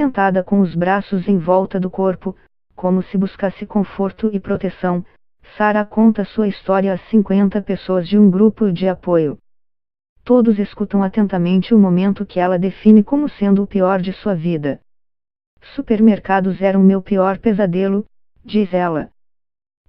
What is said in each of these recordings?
sentada com os braços em volta do corpo, como se buscasse conforto e proteção, Sarah conta sua história a 50 pessoas de um grupo de apoio. Todos escutam atentamente o momento que ela define como sendo o pior de sua vida. Supermercados eram meu pior pesadelo, diz ela.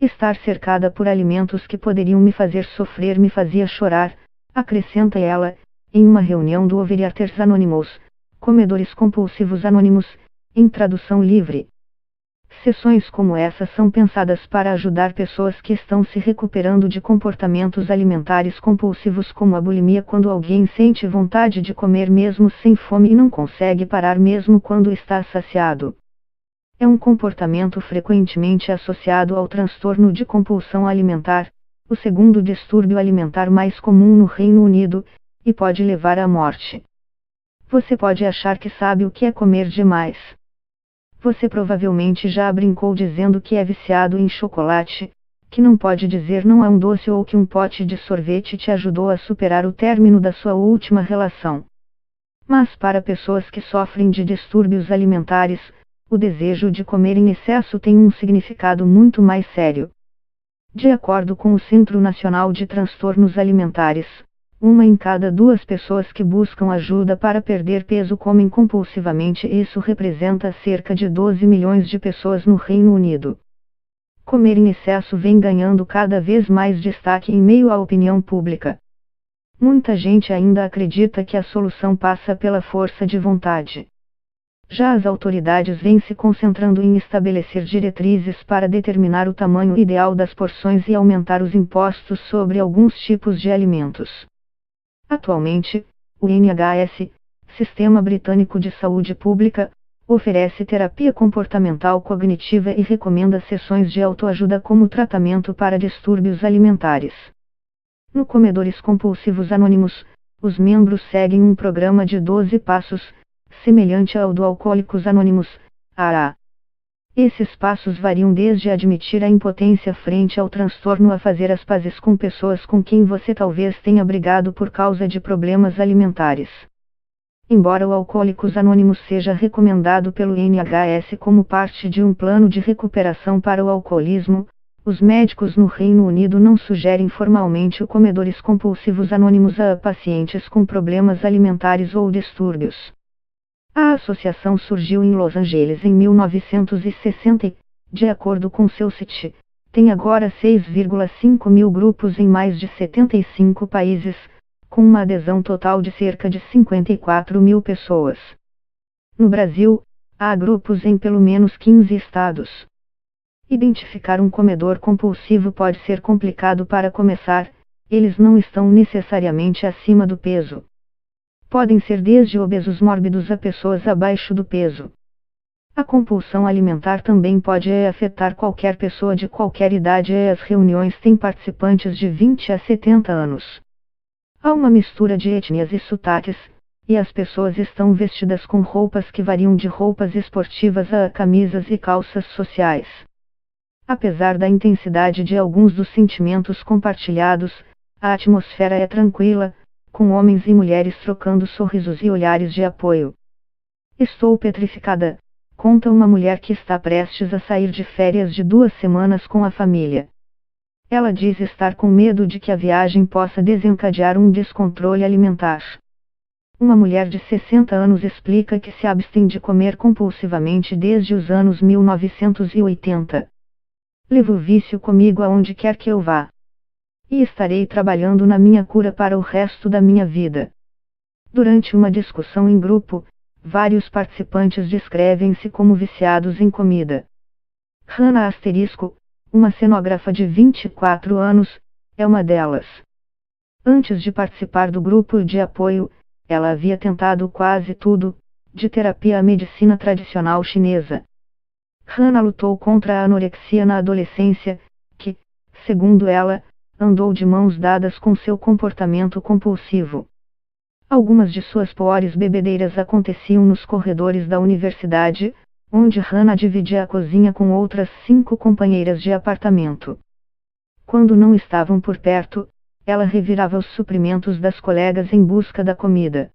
Estar cercada por alimentos que poderiam me fazer sofrer me fazia chorar, acrescenta ela, em uma reunião do Overeaters Anonymous, Comedores Compulsivos Anônimos, em tradução livre. Sessões como essa são pensadas para ajudar pessoas que estão se recuperando de comportamentos alimentares compulsivos como a bulimia, quando alguém sente vontade de comer mesmo sem fome e não consegue parar mesmo quando está saciado. É um comportamento frequentemente associado ao transtorno de compulsão alimentar, o segundo distúrbio alimentar mais comum no Reino Unido, e pode levar à morte. Você pode achar que sabe o que é comer demais. Você provavelmente já brincou dizendo que é viciado em chocolate, que não pode dizer não a um doce ou que um pote de sorvete te ajudou a superar o término da sua última relação. Mas para pessoas que sofrem de distúrbios alimentares, o desejo de comer em excesso tem um significado muito mais sério. De acordo com o Centro Nacional de Transtornos Alimentares, 1 em cada 2 pessoas que buscam ajuda para perder peso comem compulsivamente, e isso representa cerca de 12 milhões de pessoas no Reino Unido. Comer em excesso vem ganhando cada vez mais destaque em meio à opinião pública. Muita gente ainda acredita que a solução passa pela força de vontade. Já as autoridades vêm se concentrando em estabelecer diretrizes para determinar o tamanho ideal das porções e aumentar os impostos sobre alguns tipos de alimentos. Atualmente, o NHS, Sistema Britânico de Saúde Pública, oferece terapia comportamental cognitiva e recomenda sessões de autoajuda como tratamento para distúrbios alimentares. No Comedores Compulsivos Anônimos, os membros seguem um programa de 12 passos, semelhante ao do Alcoólicos Anônimos, AA. Esses passos variam desde admitir a impotência frente ao transtorno a fazer as pazes com pessoas com quem você talvez tenha brigado por causa de problemas alimentares. Embora o Alcoólicos Anônimos seja recomendado pelo NHS como parte de um plano de recuperação para o alcoolismo, os médicos no Reino Unido não sugerem formalmente o Comedores Compulsivos Anônimos a pacientes com problemas alimentares ou distúrbios. A associação surgiu em Los Angeles em 1960 e, de acordo com seu site, tem agora 6,5 mil grupos em mais de 75 países, com uma adesão total de cerca de 54 mil pessoas. No Brasil, há grupos em pelo menos 15 estados. Identificar um comedor compulsivo pode ser complicado para começar, eles não estão necessariamente acima do peso. Podem ser desde obesos mórbidos a pessoas abaixo do peso. A compulsão alimentar também pode afetar qualquer pessoa de qualquer idade, e as reuniões têm participantes de 20 a 70 anos. Há uma mistura de etnias e sotaques, e as pessoas estão vestidas com roupas que variam de roupas esportivas a camisas e calças sociais. Apesar da intensidade de alguns dos sentimentos compartilhados, a atmosfera é tranquila, com homens e mulheres trocando sorrisos e olhares de apoio. Estou petrificada, conta uma mulher que está prestes a sair de férias de 2 semanas com a família. Ela diz estar com medo de que a viagem possa desencadear um descontrole alimentar. Uma mulher de 60 anos explica que se abstém de comer compulsivamente desde os anos 1980. Levo o vício comigo aonde quer que eu vá. E estarei trabalhando na minha cura para o resto da minha vida. Durante uma discussão em grupo, vários participantes descrevem-se como viciados em comida. Hannah Asterisco, uma cenógrafa de 24 anos, é uma delas. Antes de participar do grupo de apoio, ela havia tentado quase tudo, de terapia à medicina tradicional chinesa. Hannah lutou contra a anorexia na adolescência, que, segundo ela, andou de mãos dadas com seu comportamento compulsivo. Algumas de suas piores bebedeiras aconteciam nos corredores da universidade, onde Hannah dividia a cozinha com outras 5 companheiras de apartamento. Quando não estavam por perto, ela revirava os suprimentos das colegas em busca da comida.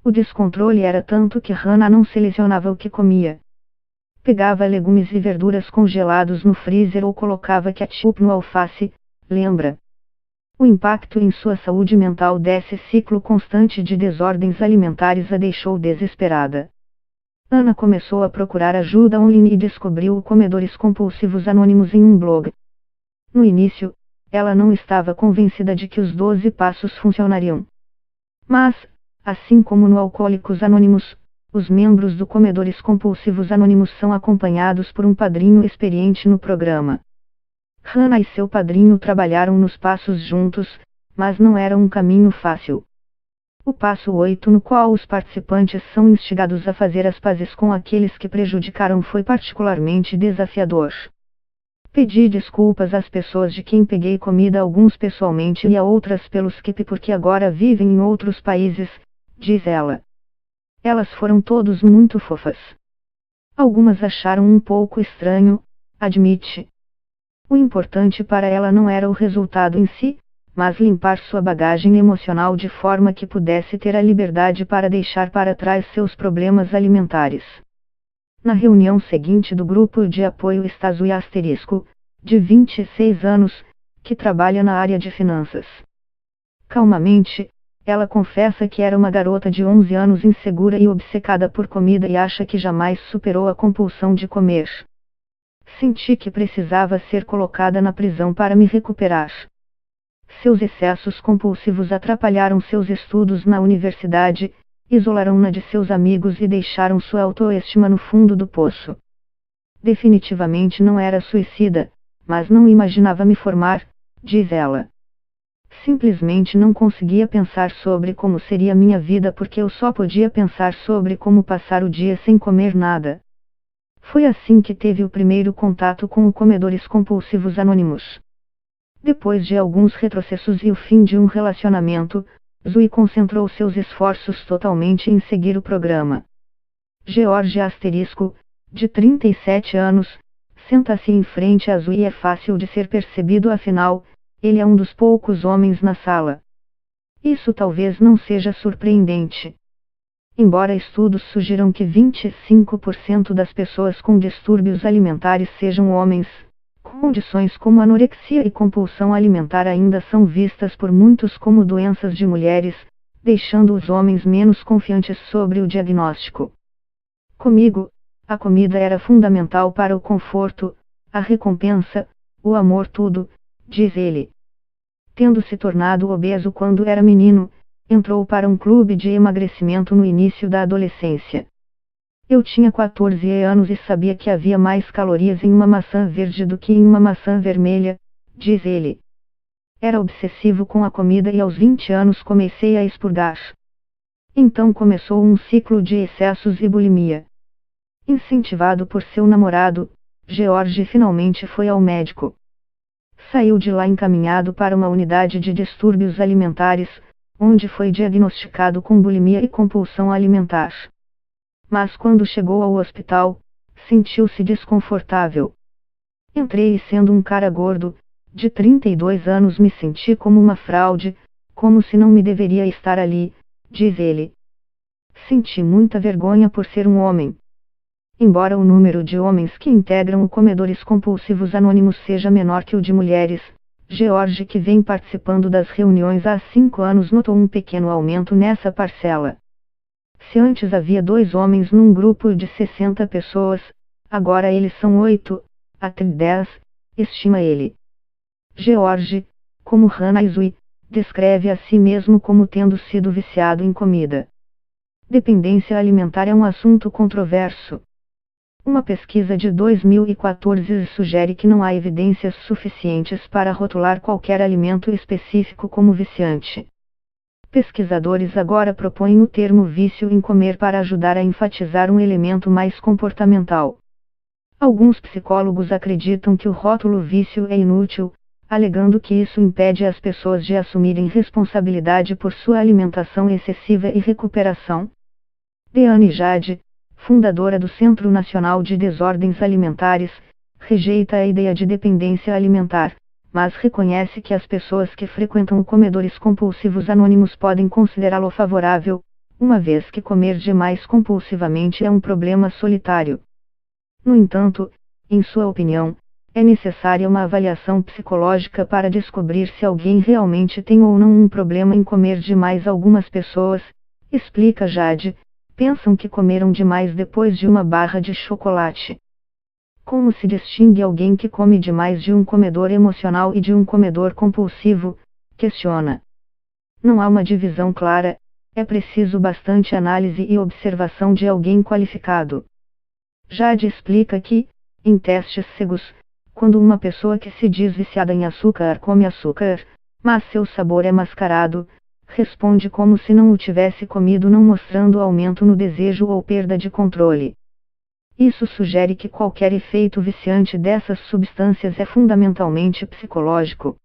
O descontrole era tanto que Hannah não selecionava o que comia. Pegava legumes e verduras congelados no freezer ou colocava ketchup no alface, lembra? O impacto em sua saúde mental desse ciclo constante de desordens alimentares a deixou desesperada. Ana começou a procurar ajuda online e descobriu o Comedores Compulsivos Anônimos em um blog. No início, ela não estava convencida de que os 12 passos funcionariam. Mas, assim como no Alcoólicos Anônimos, os membros do Comedores Compulsivos Anônimos são acompanhados por um padrinho experiente no programa. Hannah e seu padrinho trabalharam nos passos juntos, mas não era um caminho fácil. O passo 8, no qual os participantes são instigados a fazer as pazes com aqueles que prejudicaram, foi particularmente desafiador. Pedi desculpas às pessoas de quem peguei comida, alguns pessoalmente e a outras pelo Skype porque agora vivem em outros países, diz ela. Elas foram todos muito fofas. Algumas acharam um pouco estranho, admite. O importante para ela não era o resultado em si, mas limpar sua bagagem emocional de forma que pudesse ter a liberdade para deixar para trás seus problemas alimentares. Na reunião seguinte do grupo de apoio está Zui Asterisco, de 26 anos, que trabalha na área de finanças. Calmamente, ela confessa que era uma garota de 11 anos insegura e obcecada por comida e acha que jamais superou a compulsão de comer. Senti que precisava ser colocada na prisão para me recuperar. Seus excessos compulsivos atrapalharam seus estudos na universidade, isolaram-na de seus amigos e deixaram sua autoestima no fundo do poço. Definitivamente não era suicida, mas não imaginava me formar, diz ela. Simplesmente não conseguia pensar sobre como seria minha vida porque eu só podia pensar sobre como passar o dia sem comer nada. Foi assim que teve o primeiro contato com o Comedores Compulsivos Anônimos. Depois de alguns retrocessos e o fim de um relacionamento, Zui concentrou seus esforços totalmente em seguir o programa. George Asterisco, de 37 anos, senta-se em frente a Zui e é fácil de ser percebido, afinal, ele é um dos poucos homens na sala. Isso talvez não seja surpreendente. Embora estudos sugiram que 25% das pessoas com distúrbios alimentares sejam homens, condições como anorexia e compulsão alimentar ainda são vistas por muitos como doenças de mulheres, deixando os homens menos confiantes sobre o diagnóstico. Comigo, a comida era fundamental para o conforto, a recompensa, o amor, tudo, diz ele. Tendo se tornado obeso quando era menino, entrou para um clube de emagrecimento no início da adolescência. Eu tinha 14 anos e sabia que havia mais calorias em uma maçã verde do que em uma maçã vermelha, diz ele. Era obsessivo com a comida e aos 20 anos comecei a expurgar. Então começou um ciclo de excessos e bulimia. Incentivado por seu namorado, George finalmente foi ao médico. Saiu de lá encaminhado para uma unidade de distúrbios alimentares, onde foi diagnosticado com bulimia e compulsão alimentar. Mas quando chegou ao hospital, sentiu-se desconfortável. Entrei e sendo um cara gordo, de 32 anos, me senti como uma fraude, como se não me deveria estar ali, diz ele. Senti muita vergonha por ser um homem. Embora o número de homens que integram o Comedores Compulsivos Anônimos seja menor que o de mulheres, George, que vem participando das reuniões há 5 anos, notou um pequeno aumento nessa parcela. Se antes havia 2 homens num grupo de 60 pessoas, agora eles são 8, até 10, estima ele. George, como Hannah e Zui, descreve a si mesmo como tendo sido viciado em comida. Dependência alimentar é um assunto controverso. Uma pesquisa de 2014 sugere que não há evidências suficientes para rotular qualquer alimento específico como viciante. Pesquisadores agora propõem o termo vício em comer para ajudar a enfatizar um elemento mais comportamental. Alguns psicólogos acreditam que o rótulo vício é inútil, alegando que isso impede as pessoas de assumirem responsabilidade por sua alimentação excessiva e recuperação. Deane Jade, fundadora do Centro Nacional de Desordens Alimentares, rejeita a ideia de dependência alimentar, mas reconhece que as pessoas que frequentam o Comedores Compulsivos Anônimos podem considerá-lo favorável, uma vez que comer demais compulsivamente é um problema solitário. No entanto, em sua opinião, é necessária uma avaliação psicológica para descobrir se alguém realmente tem ou não um problema em comer demais. Algumas pessoas, explica Jade, pensam que comeram demais depois de uma barra de chocolate. Como se distingue alguém que come demais de um comedor emocional e de um comedor compulsivo? Questiona. Não há uma divisão clara, é preciso bastante análise e observação de alguém qualificado. Jade explica que, em testes cegos, quando uma pessoa que se diz viciada em açúcar come açúcar, mas seu sabor é mascarado, responde como se não o tivesse comido, não mostrando aumento no desejo ou perda de controle. Isso sugere que qualquer efeito viciante dessas substâncias é fundamentalmente psicológico.